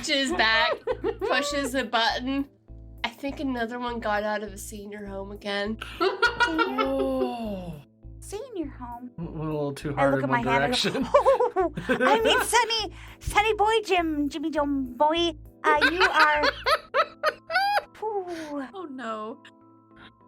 reaches back, pushes a button. I think another one got out of a senior home again. Oh. Senior home. Went a little too I hard look in at one my hand and direction. go, I mean, Sunny boy, Jimmy Dome boy. You are. Ooh. Oh no.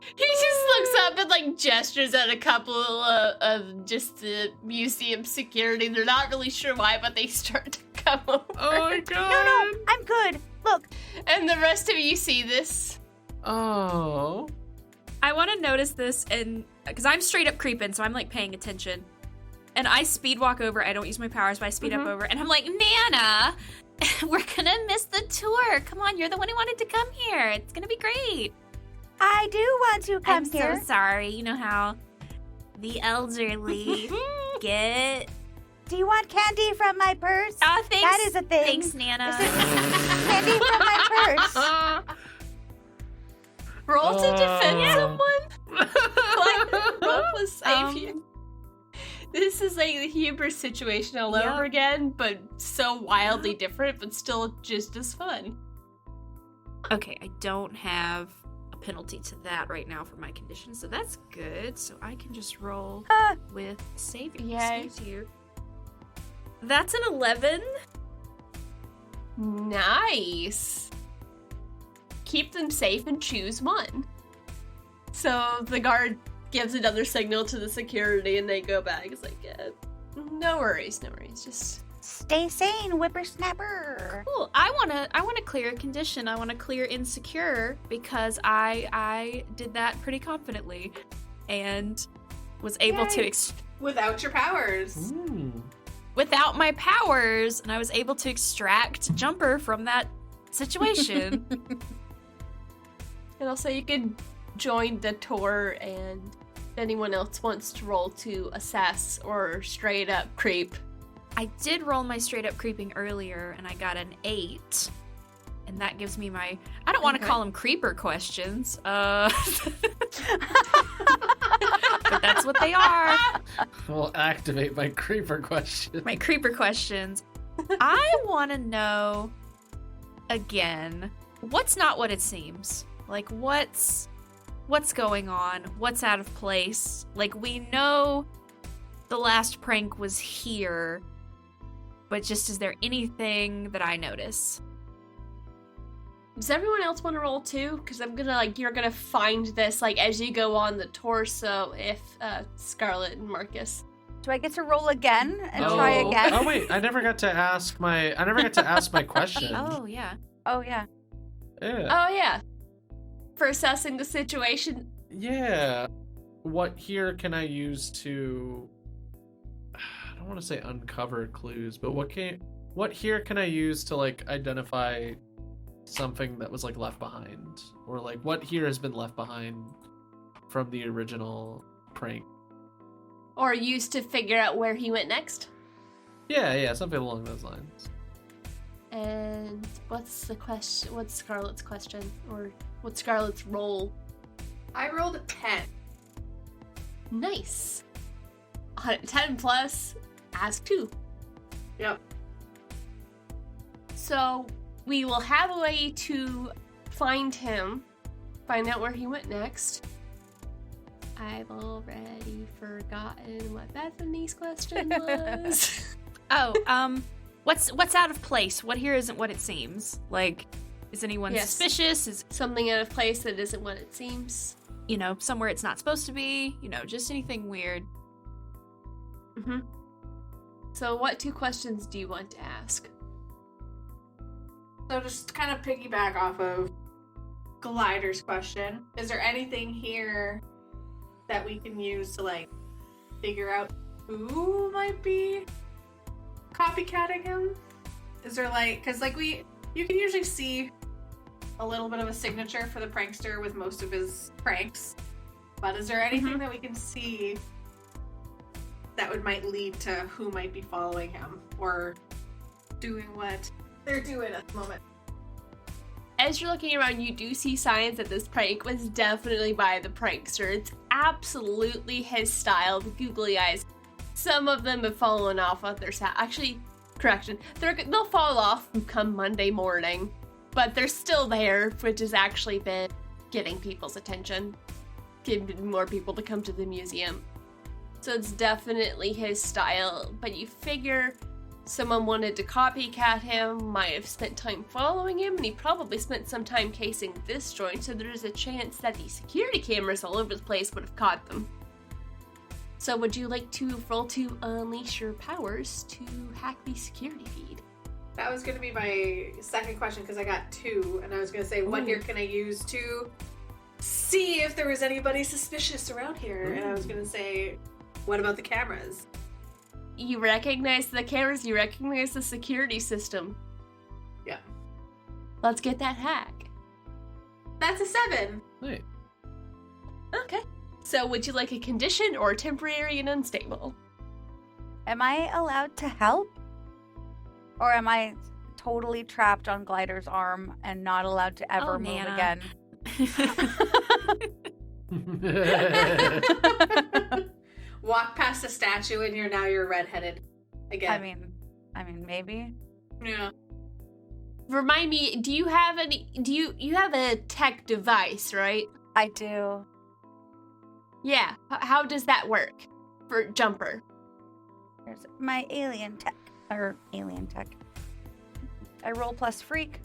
He just looks up and like gestures at a couple of just the museum security. They're not really sure why, but they start to come over. Oh my god. No, I'm good. Look. And the rest of you see this. Oh. I want to notice this, and because I'm straight up creeping, so I'm like paying attention. And I speed walk over. I don't use my powers, but I speed up over, and I'm like, Nana, we're gonna miss the tour. Come on, you're the one who wanted to come here. It's gonna be great. I do want to come I'm here. so sorry. You know how the elderly get. Do you want candy from my purse? Oh, thanks. That is a thing. Thanks, Nana. Candy from my purse. Roll to defend someone. Like, roll to save you. This is like the hubris situation all over again, but so wildly different, but still just as fun. Okay, I don't have a penalty to that right now for my condition, so that's good. So I can just roll with saving. Yay. Excuse you. That's an 11. Nice. Keep them safe and choose one. So the guard gives another signal to the security and they go back. It's like, no worries. Just Stay sane, whippersnapper. Cool. I wanna clear a condition. I wanna clear insecure because I did that pretty confidently and was able to without your powers. Ooh. without my powers, and I was able to extract Jumper from that situation. And also you could join the tour, and if anyone else wants to roll to assess or straight up creep. I did roll my straight up creeping earlier, and I got an 8. And that gives me my, I don't want to call them creeper questions. But that's what they are. We'll activate my creeper question. My creeper questions. I want to know, again, what's not what it seems? Like, what's going on? What's out of place? Like, we know the last prank was here, but just is there anything that I notice? Does everyone else want to roll too? Because I'm gonna, you're gonna find this, as you go on the tour, so if, Scarlet and Marcus. Do I get to roll again and try again? Oh wait, I never got to ask my question. Oh, yeah. Oh, yeah. Yeah. Oh, yeah. For assessing the situation. Yeah. What here can I use to, I don't want to say uncover clues, but what here can I use to identify something that was left behind, or what here has been left behind from the original prank? Or used to figure out where he went next. Yeah, something along those lines. And what's the question? What's Scarlet's question? Or what's Scarlet's role? I rolled a 10. Nice. 10 plus, ask 2. Yep. So we will have a way to find him, find out where he went next. I've already forgotten what Bethany's question was. What's out of place? What here isn't what it seems? Is anyone suspicious? Is something out of place that isn't what it seems? Somewhere it's not supposed to be? Just anything weird. Mm-hmm. So what 2 questions do you want to ask? So just kind of piggyback off of Glider's question, is there anything here that we can use to figure out who might be copycatting him? Is there because you can usually see a little bit of a signature for the prankster with most of his pranks, but is there anything that we can see that might lead to who might be following him or doing what they're doing at the moment? As you're looking around, you do see signs that this prank was definitely by the prankster. It's absolutely his style, the googly eyes. Some of them have fallen off on their side. Actually, Correction. They'll fall off come Monday morning, but they're still there, which has actually been getting people's attention, getting more people to come to the museum. So it's definitely his style, but you figure someone wanted to copycat him, might have spent time following him, and he probably spent some time casing this joint, so there's a chance that the security cameras all over the place would have caught them. So would you like to roll to unleash your powers to hack the security feed? That was going to be my second question because I got 2, and I was going to say, what here can I use to see if there was anybody suspicious around here? And I was going to say, what about the cameras? You recognize the cameras, you recognize the security system. Yeah. Let's get that hack. That's a 7. Hey. Okay. So would you like a condition or temporary and unstable? Am I allowed to help? Or am I totally trapped on Glider's arm and not allowed to ever move Nana. again? Walk past a statue and you're redheaded again. I mean, maybe. Yeah. Remind me, do you have you have a tech device, right? I do. Yeah. How does that work for Jumper? Here's my alien tech. I roll plus freak.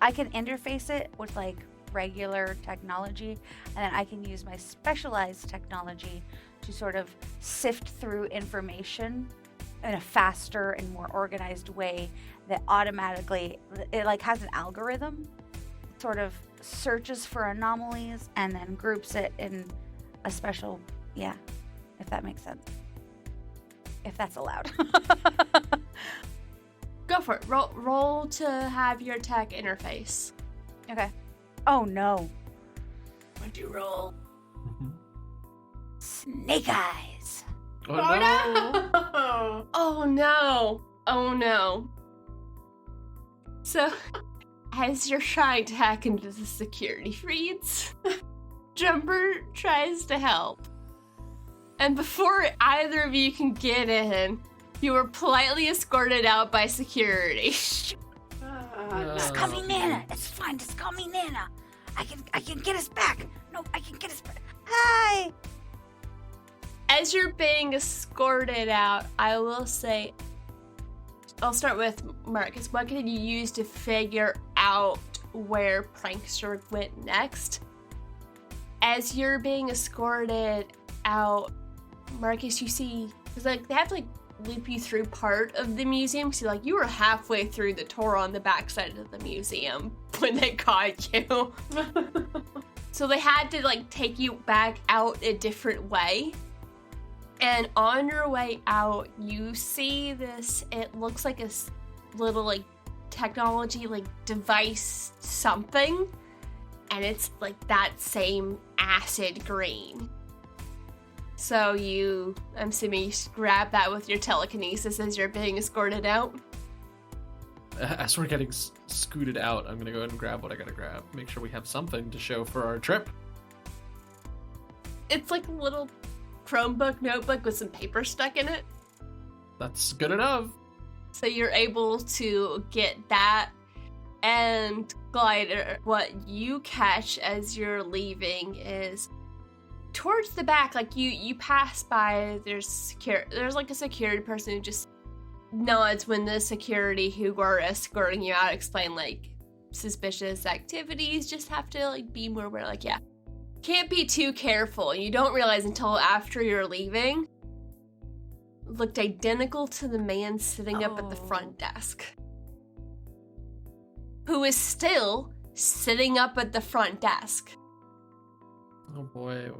I can interface it with like regular technology, and then I can use my specialized technology to sort of sift through information in a faster and more organized way that automatically, it like has an algorithm, sort of searches for anomalies and then groups it in a special, yeah, if that makes sense. If that's allowed. Go for it. Roll to have your tech interface. Okay. Oh no. What'd you roll? Snake eyes. Oh, no. no! Oh no. Oh no. So, as you're trying to hack into the security feeds, Jumper tries to help. And before either of you can get in, you were politely escorted out by security. Just call me Nana. It's fine. Just call me Nana. I can get us back. No, I can get us back. Hi. As you're being escorted out, I will say, I'll start with Marcus. What can you use to figure out where Prankster went next? As you're being escorted out, Marcus, you see, because like they have to like loop you through part of the museum. So like you were halfway through the tour on the backside of the museum when they caught you. So they had to like take you back out a different way. And on your way out, you see this, it looks like a little like technology like device something. And it's like that same acid green. So I'm assuming you grab that with your telekinesis as you're being escorted out. As we're getting scooted out, I'm gonna go ahead and grab what I gotta grab. Make sure we have something to show for our trip. It's like a little Chromebook notebook with some paper stuck in it. That's good enough. So you're able to get that. And Glider, what you catch as you're leaving is towards the back, like you pass by, there's like a security person who just nods when the security who are escorting you out explain like suspicious activities, just have to like be more aware, like yeah, can't be too careful. You don't realize until after you're leaving, looked identical to the man sitting up at the front desk, who is still sitting up at the front desk. Oh boy.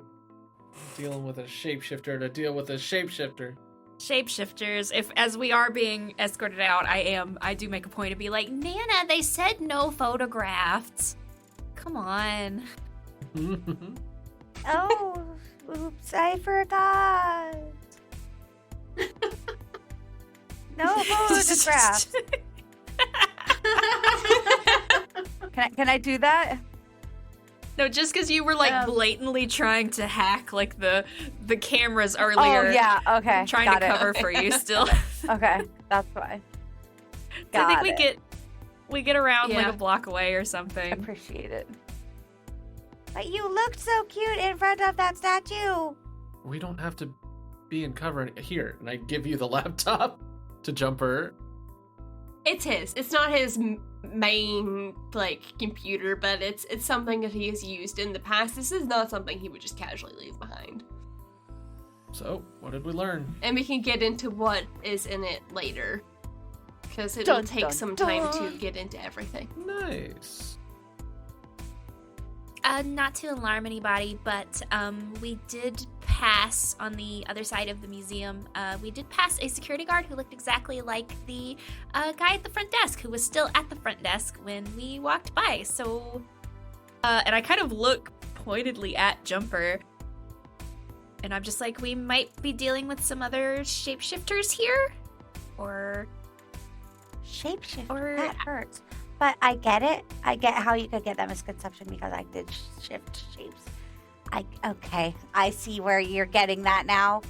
Dealing with a shapeshifter to deal with a shapeshifter. Shapeshifters, as we are being escorted out, I do make a point to be like, Nana, they said no photographs. Come on. Oh, oops, I forgot. No photographs. Can I do that? No, just because you were like blatantly trying to hack like the cameras earlier. Oh yeah, okay. Trying got to it. cover for you still. Okay, that's why. So I think Got we get around like Yeah. a block away or something. Appreciate it. But you looked so cute in front of that statue. We don't have to be in cover here, and I give you the laptop to Jumper. It's his. It's not his main like computer, but it's something that he has used in the past. This is not something he would just casually leave behind. So, what did we learn? And we can get into what is in it later, because it will Dun, take dun, some time dun. to get into everything. Nice. Not to alarm anybody, but we did pass on the other side of the museum. We did pass a security guard who looked exactly like the guy at the front desk, who was still at the front desk when we walked by. So, and I kind of look pointedly at Jumper, and I'm just like, we might be dealing with some other shapeshifters here, or Shapeshift. Or- That hurts. But I get it. I get how you could get that misconception because I did shift shapes. Okay. I see where you're getting that now.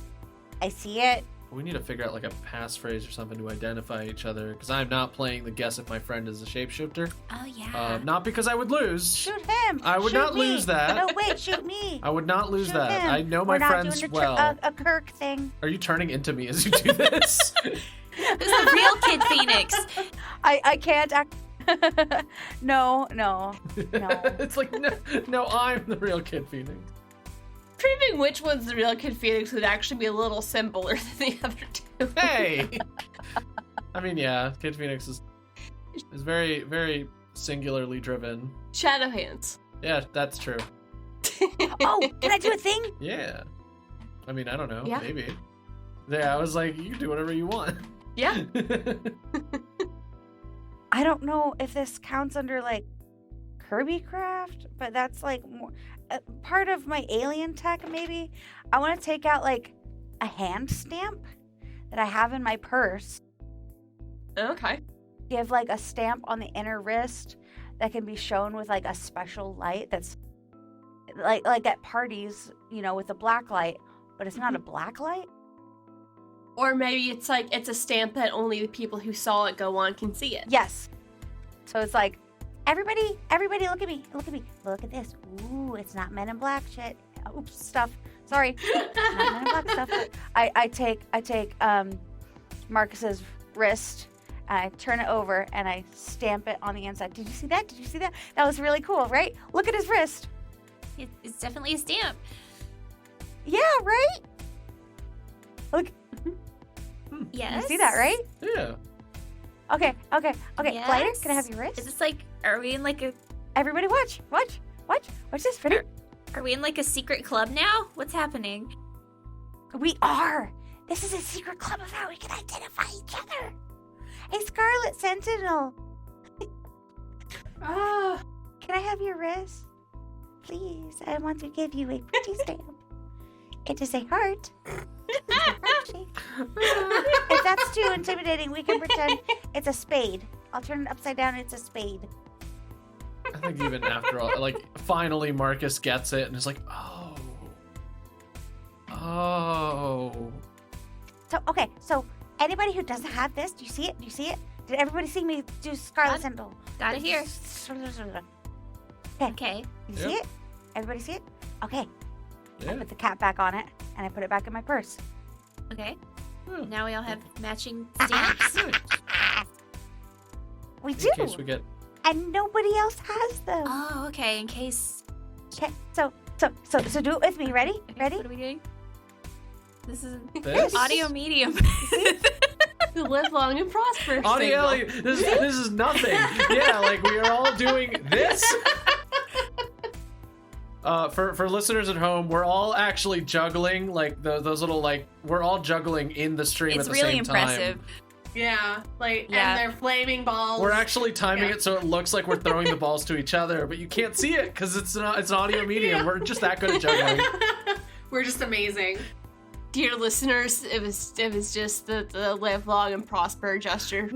I see it. We need to figure out like a passphrase or something to identify each other, because I'm not playing the guess if my friend is a shapeshifter. oh yeah, Not because I would lose. Shoot him. I would Shoot not me. lose that. No, wait. Shoot me. I would not lose Shoot that. him. I know my We're not friends doing well. a Kirk thing. Are you turning into me as you do this? this is the real Kid Phoenix. I can't act. No. It's like, no, I'm the real Kid Phoenix. Proving which one's the real Kid Phoenix would actually be a little simpler than the other two. Hey! I mean, yeah, Kid Phoenix is very, very singularly driven. Shadow hands. Yeah, that's true. Oh, can I do a thing? Yeah. I mean, I don't know. Yeah. Maybe. Yeah, I was like, you can do whatever you want. Yeah. I don't know if this counts under like Kirby craft, but that's like more, part of my alien tech. Maybe I want to take out like a hand stamp that I have in my purse. Okay. Give like a stamp on the inner wrist that can be shown with like a special light that's like at parties, you know, with a black light, but it's not a black light. Or maybe it's like it's a stamp that only the people who saw it go on can see it. Yes. So it's like, everybody, look at me, look at this. Ooh, it's not Men in Black shit. Oops, stuff. Sorry, not Men in Black stuff. I take Marcus's wrist, and I turn it over, and I stamp it on the inside. Did you see that? That was really cool, right? Look at his wrist. It's definitely a stamp. Yeah, right. Look, Yes. you see that, right? Yeah. Okay. Glider, Yes. can I have your wrist? Is this like, are we in like a Everybody, watch this. Ready? Are we in like a secret club now? What's happening? We are. This is a secret club of how we can identify each other. A Scarlet Sentinel. Ah, Can I have your wrist? Please, I want to give you a pretty stamp. It is a heart. It's a heart shape. If that's too intimidating, we can pretend it's a spade. I'll turn it upside down. It's a spade. I think even after all, like, finally Marcus gets it and is like, oh. So anybody who doesn't have this, do you see it? Did everybody see me do Scarlet Sentinel? Got it here. Okay. Okay. You see it? Everybody see it? Okay. I Yeah. put the cap back on it, and I put it back in my purse. Okay. Yeah. Now we all have matching stamps. Nice. We In do, case we get and nobody else has them. Oh, okay. In case. Okay, so do it with me. Ready? Okay, Ready? What are we doing? This is this. audio medium. Live long and prosper. Audio, signal. this is nothing. Yeah, like we are all doing this. For listeners at home, we're all actually juggling, like those little, like, we're all juggling in the stream It's at the really same impressive. time. yeah, like, Yeah. and they're flaming balls. We're actually timing Yeah. it so it looks like we're throwing the balls to each other, but you can't see it because it's an audio medium. Yeah. We're just that good at juggling. We're just amazing. Dear listeners, it was just the live long and prosper gesture.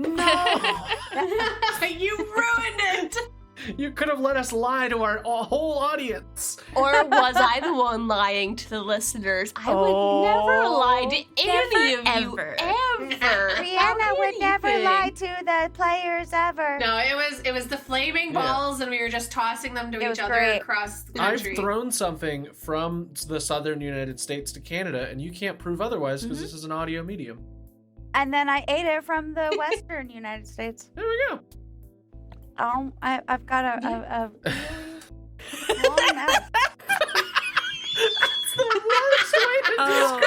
You ruined it. You could have let us lie to our whole audience. Or was I the one lying to the listeners? I would never lie to any of you ever. ever. Brianna would never Anything. lie to the players ever. No, it was the flaming Yeah. balls, and we were just tossing them to It each was other great. across the I've country. thrown something from the southern United States to Canada, and you can't prove otherwise because this is an audio medium. And then I ate it from the western United States. There we go. I've got a really long mouth. That's the worst way to Oh.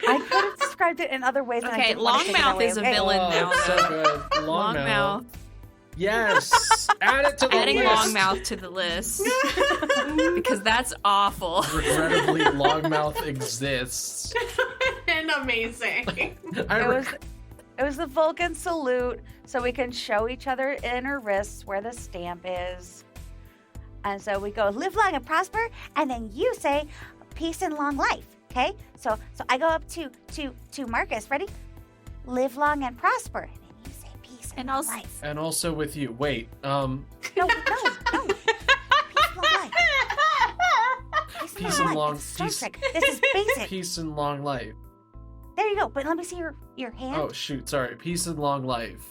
I could have described it in other ways. and I Okay, didn't want to take it that Longmouth way, is a okay? villain now. Oh, so good. Long mouth. Yes. Add it to the Adding list. long mouth to the list because that's awful. Regrettably, Longmouth exists. And amazing. It was the Vulcan salute, so we can show each other in our wrists where the stamp is. And so we go, live long and prosper, and then you say, peace and long life. Okay? So I go up to Marcus. Ready? Live long and prosper. And then you say peace and And long also- life. And also with you. Wait. No. Peace and long life. Peace and long- It's Star peace- Trek. This is basic. Peace and long life. There you go. But let me see your hand. Oh shoot, sorry. Peace and long life.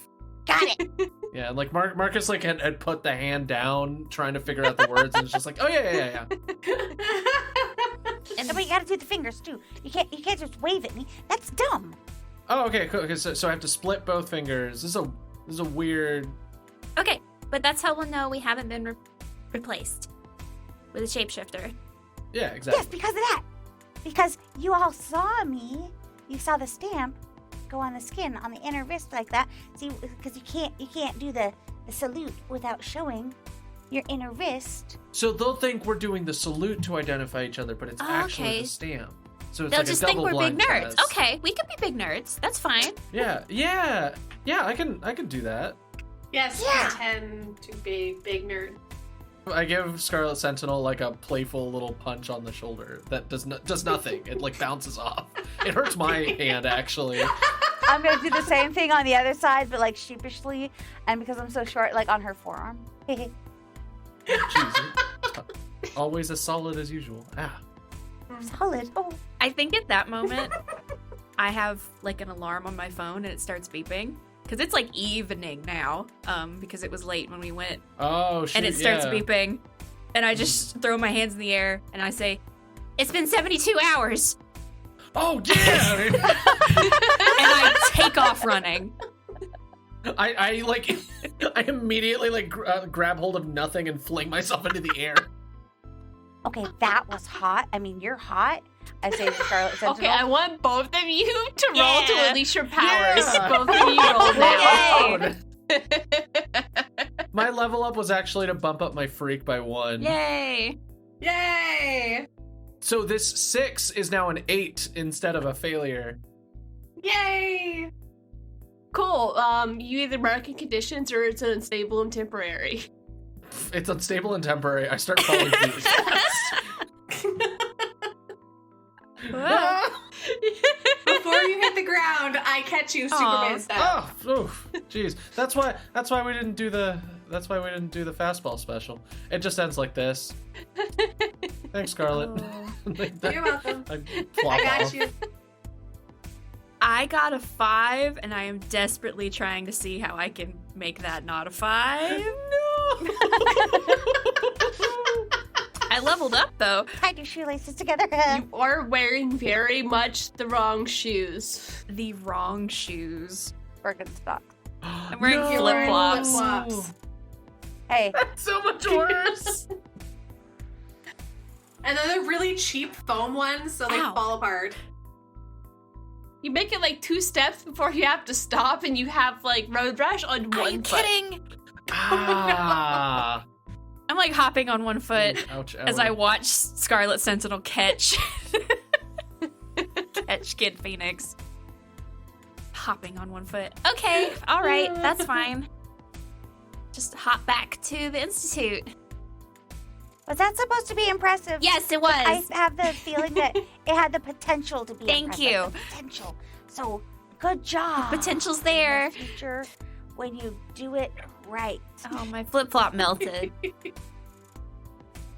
Got it. Yeah, like Marcus like had put the hand down trying to figure out the words and it's just like, oh yeah. And but you gotta do the fingers too. You can't just wave at me. That's dumb. Oh, okay, cool. Okay, so I have to split both fingers. This is a weird. Okay, but that's how we'll know we haven't been replaced with a shapeshifter. Yeah, exactly. Yes, because of that. Because you all saw me. You saw the stamp go on the skin on the inner wrist like that. See, because you can't do the salute without showing your inner wrist. So they'll think we're doing the salute to identify each other, but it's actually Okay. the stamp. So it's They'll like just a think double we're big blind nerds. test. Okay, we could be big nerds. That's fine. Yeah. I can do that. Yes, Yeah. pretend to be big nerd. I give Scarlet Sentinel like a playful little punch on the shoulder that does nothing. It like bounces off. It hurts my hand actually. I'm gonna do the same thing on the other side, but like sheepishly, and because I'm so short, like on her forearm. Jeez. Always as solid as usual. Ah. Solid. Oh. I think at that moment, I have like an alarm on my phone and it starts beeping. Because it's like evening now, because it was late when we went. Oh, shoot, And it starts yeah. beeping. And I just throw my hands in the air and I say, it's been 72 hours. Oh, yeah! And I take off running. I like, I immediately like grab hold of nothing and fling myself into the air. Okay, that was hot. I mean, you're hot. I say to Scarlet Sentinel. Okay, I want both of you to roll to Yeah. unleash your powers. Yeah. Both of you roll now. Yay. My level up was actually to bump up my freak by 1. Yay. Yay! So this 6 is now an 8 instead of a failure. Yay! Cool. You either mark in conditions or it's unstable and temporary. It's unstable and temporary. I start falling through the Whoa. Before you hit the ground, I catch you Superman style. Oh, oof, jeez. That's why we didn't do the fastball special. It just ends like this. Thanks, Scarlet. You're welcome. I flop I got off. you. I got a 5, and I am desperately trying to see how I can make that not a 5. I leveled up, though. Tied your shoelaces together. You are wearing very much the wrong shoes. The wrong shoes. Birkenstock. I'm wearing No. You're wearing flip-flops. flip-flops. Hey, That's so much worse. And then they're really cheap foam ones, so they Ow. fall apart. You make it like 2 steps before you have to stop, and you have like road rash on Are one you foot. kidding? Ah. I'm like hopping on one foot Ouch, as I watch Scarlet Sentinel catch Kid Phoenix. Hopping on one foot. Okay, all right, that's fine. Just hop back to the Institute. was that supposed to be impressive? Yes, it was. I have the feeling that it had the potential to be Thank impressive. you. The potential. So, good job. Potential's there. In the future, when you do it right. Oh, my flip-flop melted.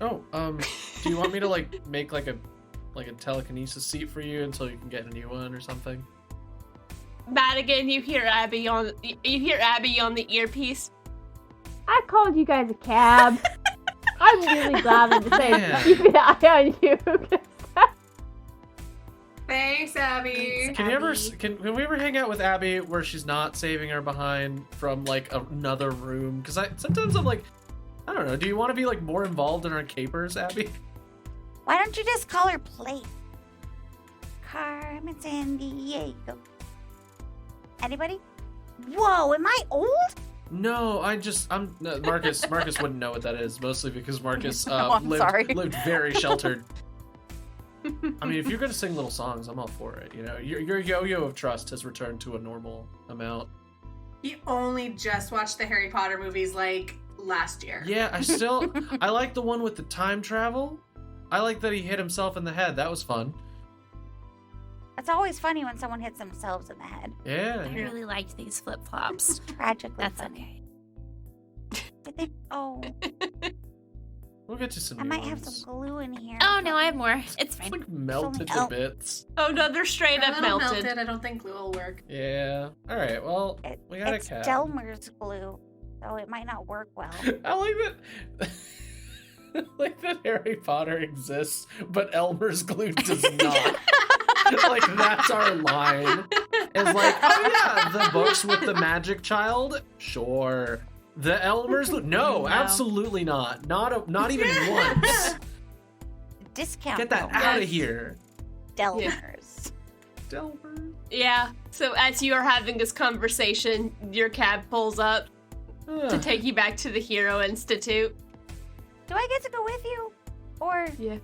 Oh, do you want me to like make like a telekinesis seat for you until you can get a new one or something? Madigan, you hear Abby on the earpiece. I called you guys a cab. I'm really glad I'm Yeah. keeping an eye on you. Thanks, Abby. Can we ever hang out with Abby where she's not saving her behind from like another room? Because sometimes I'm like, I don't know. Do you want to be like more involved in our capers, Abby? Why don't you just call her Plate? Carmen Sandiego. Anybody? Whoa, am I old? No, no, Marcus wouldn't know what that is, mostly because Marcus I'm sorry. lived very sheltered. I mean, if you're gonna sing little songs, I'm all for it. You know, your yo-yo of trust has returned to a normal amount. He only just watched the Harry Potter movies like last year. Yeah, I like the one with the time travel. I like that he hit himself in the head. That was fun. It's always funny when someone hits themselves in the head. Yeah. I really liked these flip-flops. Tragically That's funny. okay. Did they? Oh, We'll get you some I new might have ones. some glue in here. Oh, no, I have more. It's It's fine. like melted to Melt. bits. Oh no, they're straight up That'll melted. melt it. I don't think glue will work. Yeah. All right. Well, we got a It's cat. Delmer's glue, so it might not work well. I like that. Like that Harry Potter exists, but Elmer's glue does not. Like that's our line. It's like, oh yeah, the books with the magic child. Sure. The Elmer's glue. No, No. absolutely not. Not even once. Discount. Get that Delmer's. out of here. Delmer's. Delmer. Yeah. So as you are having this conversation, your cab pulls up to take you back to the Hero Institute. Do I get to go with you, or Yeah.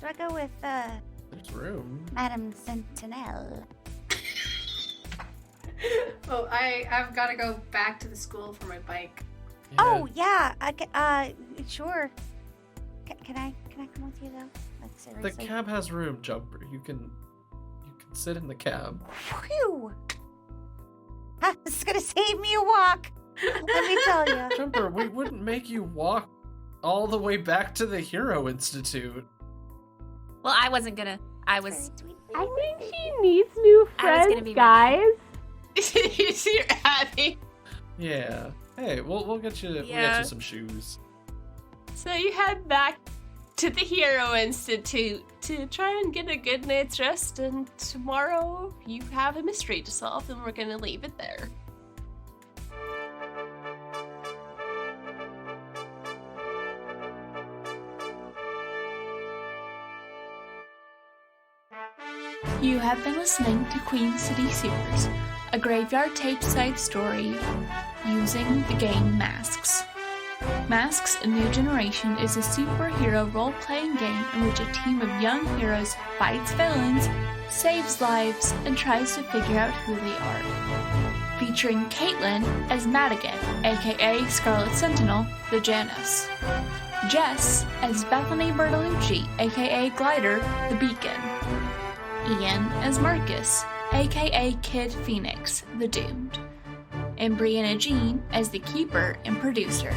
do I go with There's room. Madame Sentinelle? Oh, I've got to go back to the school for my bike. Yeah. Oh yeah, I can. Sure. Can I come with you though? Like The seriously. cab has room, Jumper. You can sit in the cab. Phew. Ah, this is gonna save me a walk. Let me tell you. Jumper, we wouldn't make you walk all the way back to the Hero Institute. Well, I wasn't gonna. I was. I think she needs new I was gonna friends, be guys. You're Abby. Yeah. Hey, we'll get you Yeah. some shoes. So you head back to the Hero Institute to try and get a good night's rest, and tomorrow you have a mystery to solve, and we're gonna leave it there. You have been listening to Queen City Sewers, a graveyard tape-side story using the game Masks. Masks: A New Generation is a superhero role-playing game in which a team of young heroes fights villains, saves lives, and tries to figure out who they are. Featuring Caitlin as Madigan, aka Scarlet Sentinel, the Janus. Jess as Bethany Bertolucci, aka Glider, the Beacon. Ian as Marcus, aka Kid Phoenix, the Doomed. And Brianna Jean as the Keeper and Producer.